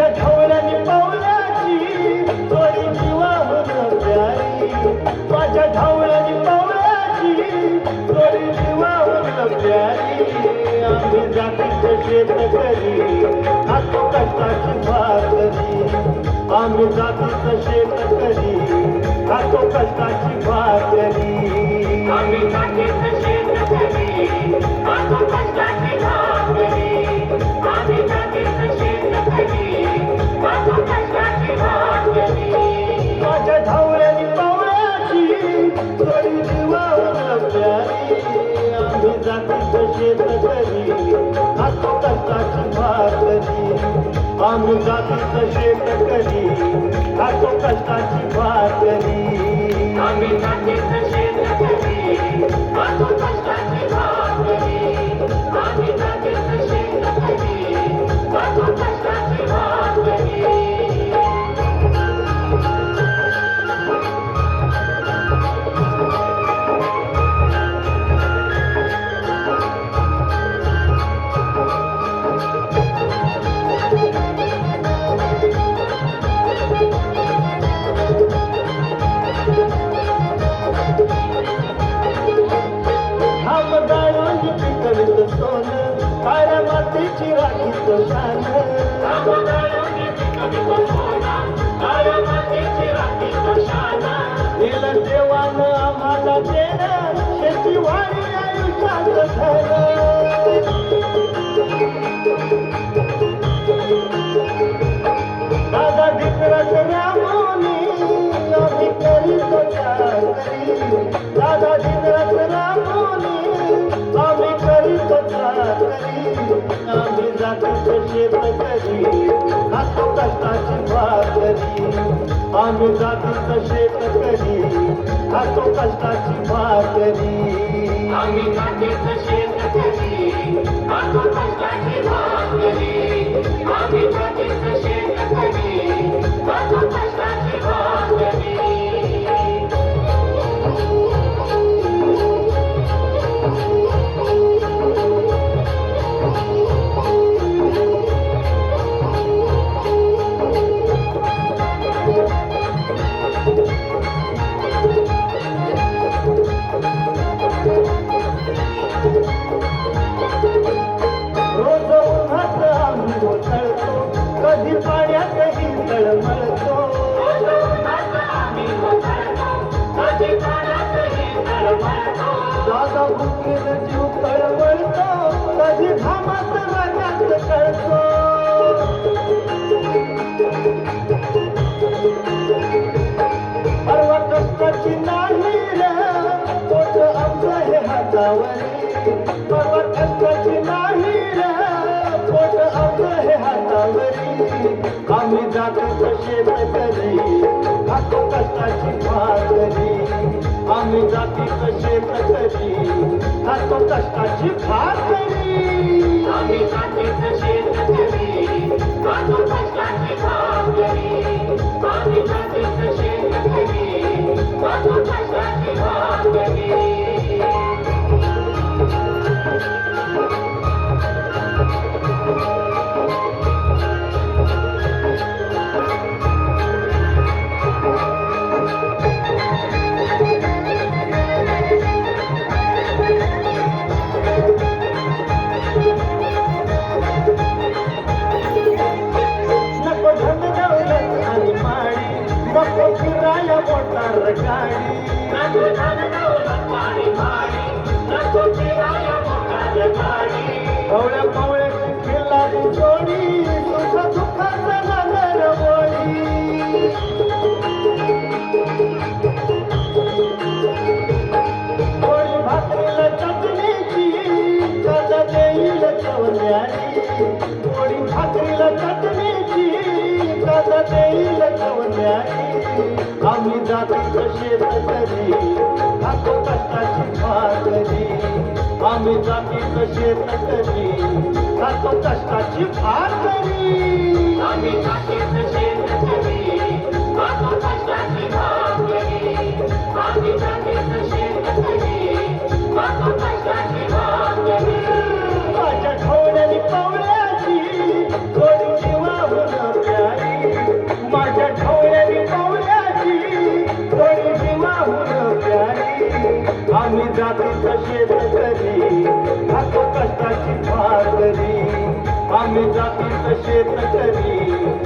माझ्या ढवळ्यानी पावलाची थोडी जीवाहून प्यारी, माझ्या ढवळ्यानी पावलाची थोडी जीवाहून प्यारी. आम्ही जातीचं शेतकरी खातो कष्टाची भाकरी, आम्ही जातीचं शेतकरी खातो कष्टाची भाकरी. आम्ही जातीचं शेतकरी खातो कष्टाची भाकरी, आम्ही जातीचं शेतकरी खातो कष्टाची भाकरी. माझ्या ढवळ्यानी पावळ्याची थोडी जीवाहून प्यारी, आम्ही जातीचं शेतकरी खातो कष्टाची भाकरी, आम्ही जातीचं शेतकरी खातो कष्टाची भाकरी. आम्ही जातीचं शेतकरी खातो कष्टाची भाकरी, आम्ही जातीचं शेतकरी खातो कष्टाची भाकरी. काळ्या मातीची राखीचं शान, दिलं देवानं आम्हाला देणं शेतीवाडी आयुष्याचं धन. दादा ढिकराचं रामोनी आम्ही करीतो चाकरी, दादा ढिकराचं रामोनी आम्ही करीतो चाकरी. आम्ही जातीचं शेतकरी खातो कष्टाची भाकरी, आम्ही जातीचं शेतकरी खातो कष्टाची भाकरी. आम्ही जातीचं शेतकरी खातो कष्टाची भाकरी, आम्ही जातीचं शेतकरी खातो कष्टाची भाकरी. रोज उन्हात आम्ही घोटाळतो, कधी पाण्यातही तळमळतो. दादा भुकेनं जीव तळमळतो, कधी घामात रागात कळतो. परवा कष्टाची नाही रे पोट आमचं हे हातावरी, परवा कष्टाची नाही रे पोट आमचं हे हातावरी. आम्ही जातीचं शेतकरी खातो कष्टाची भाकरी, आम्ही जातीचं शेतकरी खातो कष्टाची भाकरी. आम्ही जातीचं शेतकरी खातो कष्टाची भाकरी, आम्ही जातीचं शेतकरी खातो कष्टाची भाकरी. नको धन दौलत आणि माळी, नको फिराया मोटार गाडी. नको धन दौलत आणि माळी, नको फिराया मोटार गाडी. कवळ्या कवळ्याची खिल्लारी जोडी, सुख दुःखाचं नगर बोली. पोळी भाकरीला चटणीची कदा देईल चवल्यारी, पोळी भाकरीला चटणीची कदा देईल चवल्यारी. आम्ही जातीचं शेतकरी खातो कष्टाची भाकरी, आम्ही जातीचं शेतकरी खातो कष्टाची भाकरी. आम्ही जातीचं शेतकरी खातो कष्टाची भाकरी, आम्ही जातीचं शेतकरी खातो कष्टाची भाकरी. माझ्या ढवळ्यानी पावळ्याची थोडी जीवाहून प्यारी, जातीच शेतकरी खातो कष्टाची भाकरी आम्ही जातीच शेतकरी